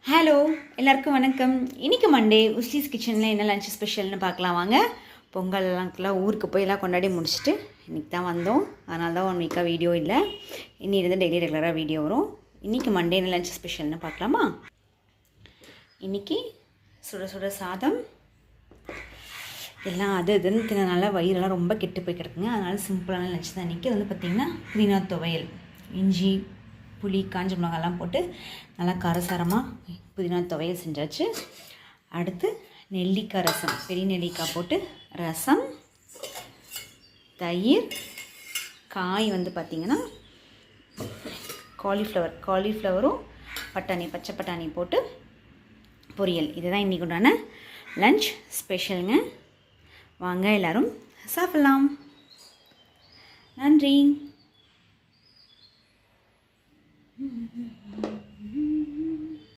Hello எல்லாருக்கும் வணக்கம். இன்றைக்கி மண்டே உஸ்லீஸ் கிச்சனில் என்ன லஞ்ச் ஸ்பெஷல்னு பார்க்கலாம் வாங்க. பொங்கல்லாம் ஊருக்கு போய் எல்லாம் கொண்டாடி முடிச்சுட்டு இன்றைக்கி தான் வந்தோம். அதனால தான் 1 வீக்காக வீடியோ இல்லை. இன்னிலிருந்து டெய்லி ரெகுலராக வீடியோ வரும். இன்றைக்கி மண்டே என்ன லஞ்ச் ஸ்பெஷல்னு பார்க்கலாமா? இன்றைக்கி சுட சுட சாதம் எல்லாம் அது இதுன்னு தினனால வயிறெல்லாம் ரொம்ப கெட்டு போய் கிடக்குங்க. அதனால் சிம்பிளான லஞ்ச் தான் இன்றைக்கி. வந்து பார்த்திங்கன்னா புதினா துவையல், இஞ்சி புளி காஞ்ச மிளகாலாம் போட்டு நல்லா காரசாரமாக புதினா துவையல் செஞ்சாச்சு. அடுத்து நெல்லிக்காய் ரசம், பெரிய நெல்லிக்காய் போட்டு ரசம், தயிர், காய் வந்து பார்த்திங்கன்னா காலிஃப்ளவரும் பச்சை பட்டாணி போட்டு பொரியல். இதுதான் இன்றைக்கி உண்டான லஞ்ச் ஸ்பெஷலுங்க. வாங்க எல்லோரும் சாப்பிட்லாம். நன்றி.